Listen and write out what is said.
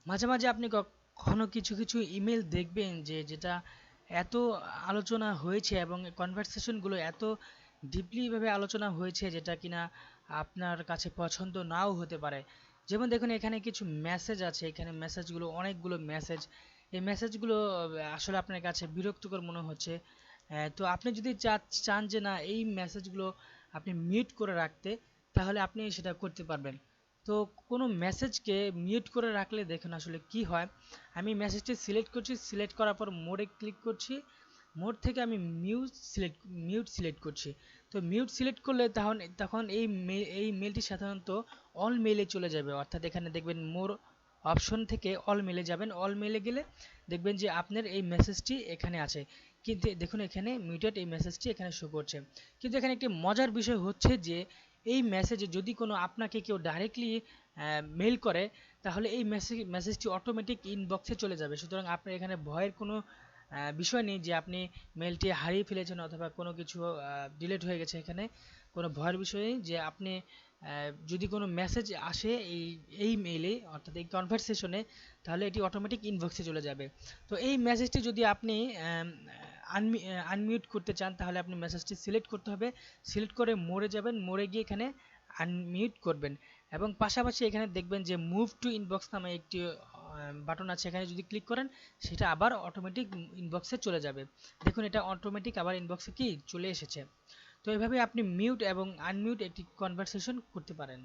মাঝে মাঝে আপনি কখনো কিছু কিছু ইমেল দেখবেন যে যেটা এত আলোচনা হয়েছে এবং কনভারসেশনগুলো এত ডিপলি ভাবে আলোচনা হয়েছে যেটা কিনা আপনার কাছে পছন্দ নাও হতে পারে। যেমন দেখুন এখানে কিছু মেসেজ আছে, এখানে মেসেজগুলো অনেকগুলো মেসেজ, এই মেসেজগুলো আসলে আপনার কাছে বিরক্তকর মনে হচ্ছে। তো আপনি যদি চান যে না এই মেসেজগুলো আপনি মিউট করে রাখতে, তাহলে আপনি সেটা করতে পারবেন। তো কোনো মেসেজকে মিউট করে রাখলে দেখুন আসলে কি হয়। আমি মেসেজটি সিলেক্ট করছি, সিলেক্ট করার পর মোডে ক্লিক করছি, মোড থেকে আমি মিউট সিলেক্ট করছি। তো মিউট সিলেক্ট করলে তখন তখন এই মেলটি সাধারণত অল মেলে চলে যাবে, অর্থাৎ এখানে দেখবেন মোর অপশন থেকে অল মেলে যাবেন, অল মেলে গেলে দেখবেন যে আপনার এই মেসেজটি এখানে আছে। কিন্তু দেখুন এখানে মিউটেড এই মেসেজটি এখানে শো করছে। কিন্তু এখানে একটি মজার বিষয় হচ্ছে যে এই মেসেজে যদি কোনো আপনাকে কেউ ডাইরেক্টলি মেল করে, তাহলে এই মেসেজটি অটোমেটিক ইনবক্সে চলে যাবে। সুতরাং আপনার এখানে ভয়ের কোনো বিষয় নেই যে আপনি মেলটি হারিয়ে ফেলেছেন অথবা কোনো কিছু ডিলিট হয়ে গেছে। এখানে কোনো ভয়ের বিষয় নেই যে আপনি যদি কোনো মেসেজ আসে এই এই মেইলে অর্থাৎ এই কনভারসেশনে, তাহলে এটি অটোমেটিক ইনবক্সে চলে যাবে। তো এই মেসেজটি যদি আপনি আনমিউট করতে চান, তাহলে আপনি মেসেজটি সিলেক্ট করতে হবে, সিলেক্ট করে মোড়ে যাবেন, মোড়ে গিয়ে এখানে আনমিউট করবেন। এবং পাশাপাশি এখানে দেখবেন যে মুভ টু ইনবক্স নামে একটি বাটন আছে, এখানে যদি ক্লিক করেন সেটা আবার অটোমেটিক ইনবক্সে চলে যাবে। দেখুন এটা অটোমেটিক আবার ইনবক্সে কি চলে এসেছে। তো এভাবে আপনি মিউট এবং আনমিউট একটি কনভারসেশন করতে পারেন।